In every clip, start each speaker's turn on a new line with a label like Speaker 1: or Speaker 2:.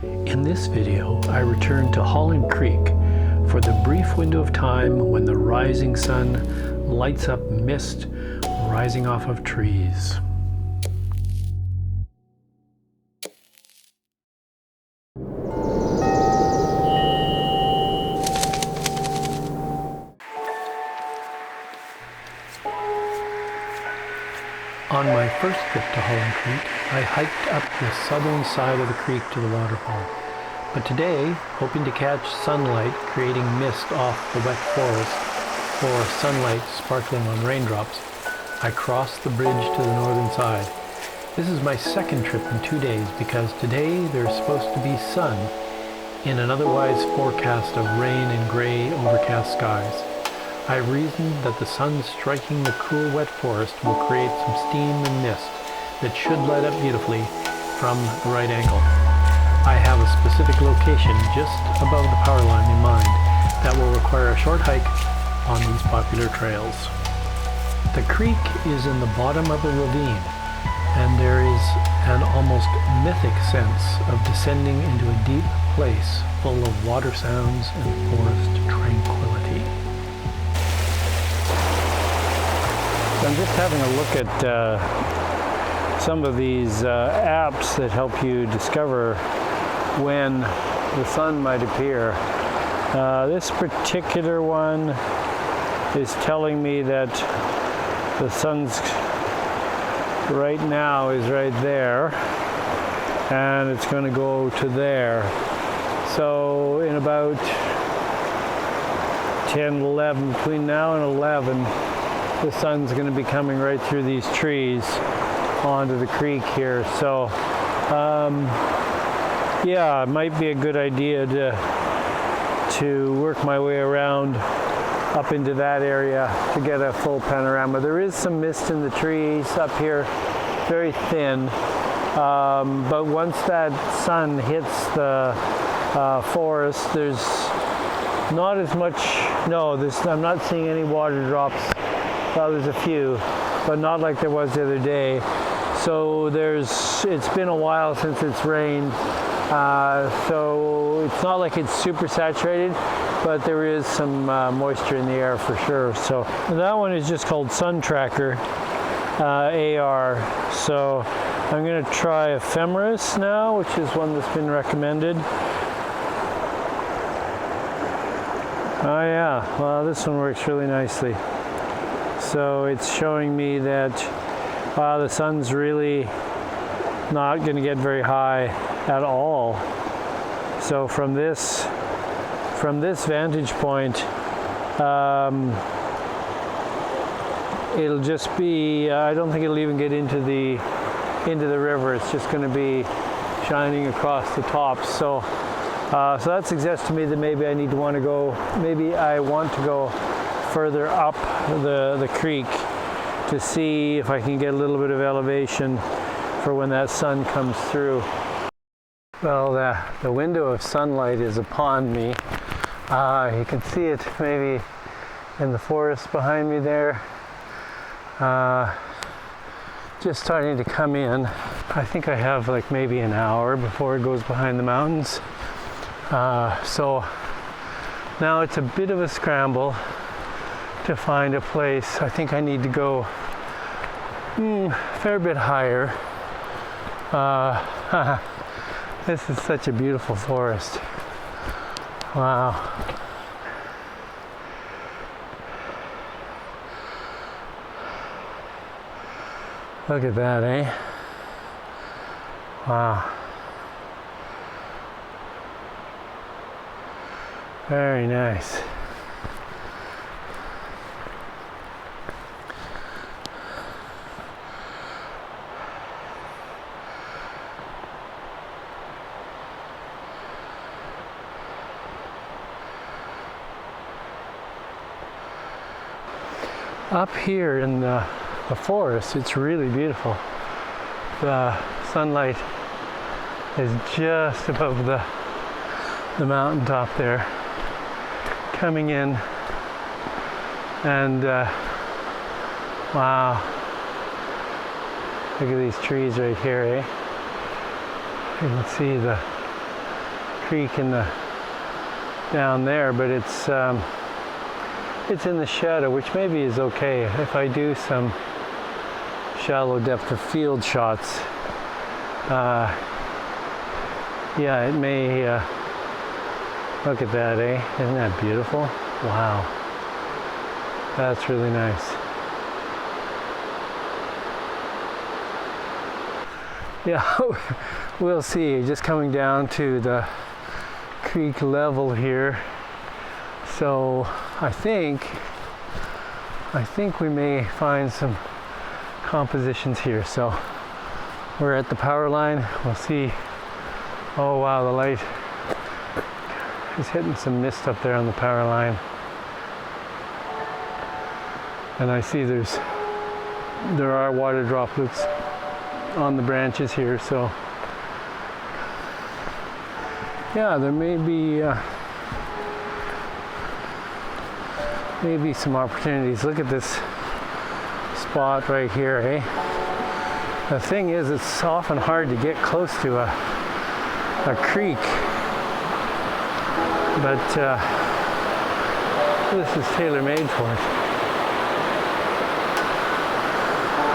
Speaker 1: In this video, I return to Holland Creek for the brief window of time when the rising sun lights up mist rising off of trees. On my first trip to Holland Creek, I hiked up the southern side of the creek to the waterfall. But today, hoping to catch sunlight creating mist off the wet forest, or sunlight sparkling on raindrops, I crossed the bridge to the northern side. This is my second trip in 2 days because today there's supposed to be sun in an otherwise forecast of rain and gray overcast skies. I reasoned that the sun striking the cool wet forest will create some steam and mist that should light up beautifully from the right angle. I have a specific location just above the power line in mind that will require a short hike on these popular trails. The creek is in the bottom of a ravine, and there is an almost mythic sense of descending into a deep place full of water sounds and forest tranquility.
Speaker 2: I'm just having a look at some of these apps that help you discover when the sun might appear. This particular one is telling me that the sun's right now is right there, and it's going to go to there. So in about 10, 11, between now and 11, the sun's going to be coming right through these trees onto the creek here. So yeah, it might be a good idea to work my way around up into that area to get a full panorama. There is some mist in the trees up here, very thin, but once that sun hits the forest, there's not as much, I'm not seeing any water drops. Well, there's a few, but not like there was the other day. So it's been a while since it's rained, so it's not like it's super saturated, but there is some moisture in the air for sure. So that one is just called Sun Tracker AR. So I'm going to try Ephemeris now, which is one that's been recommended. Oh yeah, well, this one works really nicely. So it's showing me that the sun's really not going to get very high at all. So from this vantage point, it'll just be, I don't think it'll even get into the river. It's just going to be shining across the tops. So that suggests to me that maybe I want to go further up the creek to see if I can get a little bit of elevation for when that sun comes through. Well, the window of sunlight is upon me. You can see it maybe in the forest behind me there. Just starting to come in. I think I have like maybe an hour before it goes behind the mountains. So now it's a bit of a scramble to find a place. I think I need to go a fair bit higher. This is such a beautiful forest. Wow. Look at that, eh? Wow. Very nice. Up here in the forest, it's really beautiful. The sunlight is just above the mountaintop there, coming in, and wow, look at these trees right here, eh? You can see the creek in the down there, but it's in the shadow, which maybe is okay. If I do some shallow depth of field shots, yeah, it may, look at that, eh? Isn't that beautiful? Wow. That's really nice. Yeah, we'll see. Just coming down to the creek level here. So I think we may find some compositions here. So we're at the power line. We'll see. Oh wow, the light is hitting some mist up there on the power line. And I see there are water droplets on the branches here, so yeah, there may be some opportunities. Look at this spot right here, eh? The thing is, it's often hard to get close to a creek, but this is tailor-made for it.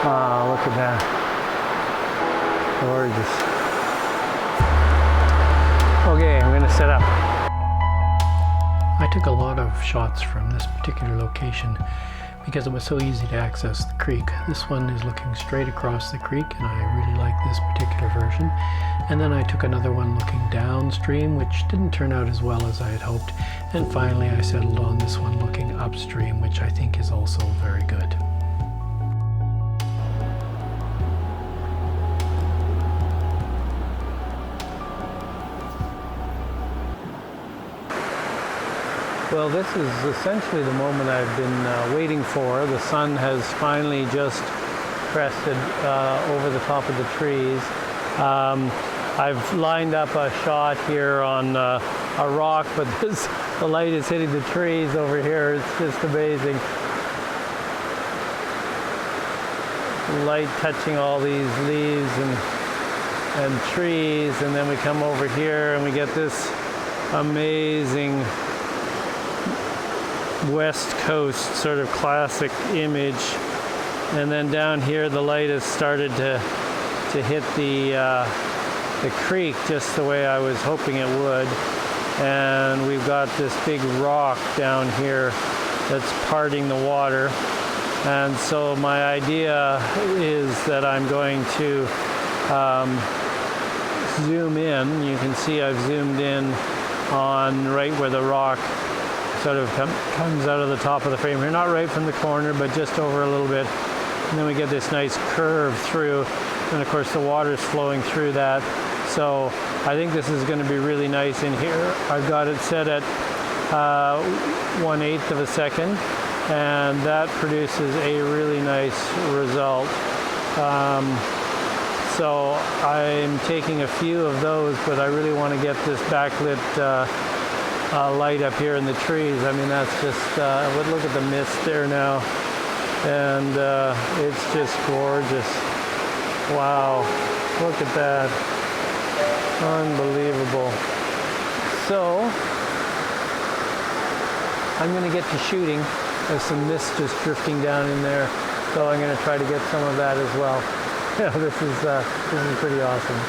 Speaker 2: Ah, look at that. Gorgeous. Okay, I'm going to set up.
Speaker 1: I took a lot of shots from this particular location because it was so easy to access the creek. This one is looking straight across the creek, and I really like this particular version. And then I took another one looking downstream, which didn't turn out as well as I had hoped. And finally I settled on this one looking upstream, which I think is also very good.
Speaker 2: Well, this is essentially the moment I've been waiting for. The sun has finally just crested over the top of the trees. I've lined up a shot here on a rock, but the light is hitting the trees over here. It's just amazing. Light touching all these leaves and trees, and then we come over here and we get this amazing West Coast sort of classic image. And then down here the light has started to hit the creek just the way I was hoping it would. And we've got this big rock down here that's parting the water. And so my idea is that I'm going to zoom in. You can see I've zoomed in on right where the rock sort of comes out of the top of the frame here, not right from the corner, but just over a little bit. And then we get this nice curve through, and of course the water is flowing through that. So I think this is going to be really nice in here. I've got it set at 1/8 of a second, and that produces a really nice result. So I'm taking a few of those, but I really want to get this backlit light up here in the trees. I mean, that's just, look at the mist there now, and it's just gorgeous. Wow, look at that. Unbelievable. So I'm going to get to shooting. There's some mist just drifting down in there, so I'm going to try to get some of that as well. Yeah, this is pretty awesome.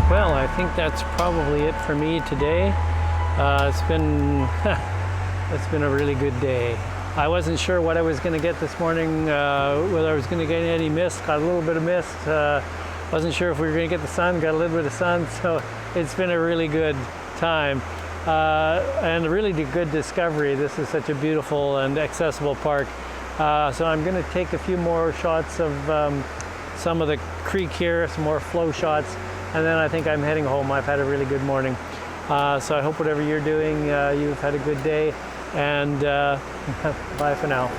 Speaker 2: Well, I think that's probably it for me today. It's been a really good day. I wasn't sure what I was going to get this morning, whether I was going to get any mist. Got a little bit of mist. Wasn't sure if we were going to get the sun. Got a little bit of sun, so it's been a really good time and a really good discovery. This is such a beautiful and accessible park. So I'm going to take a few more shots of some of the creek here, some more flow shots. And then I think I'm heading home. I've had a really good morning. So I hope whatever you're doing, you've had a good day, and bye for now.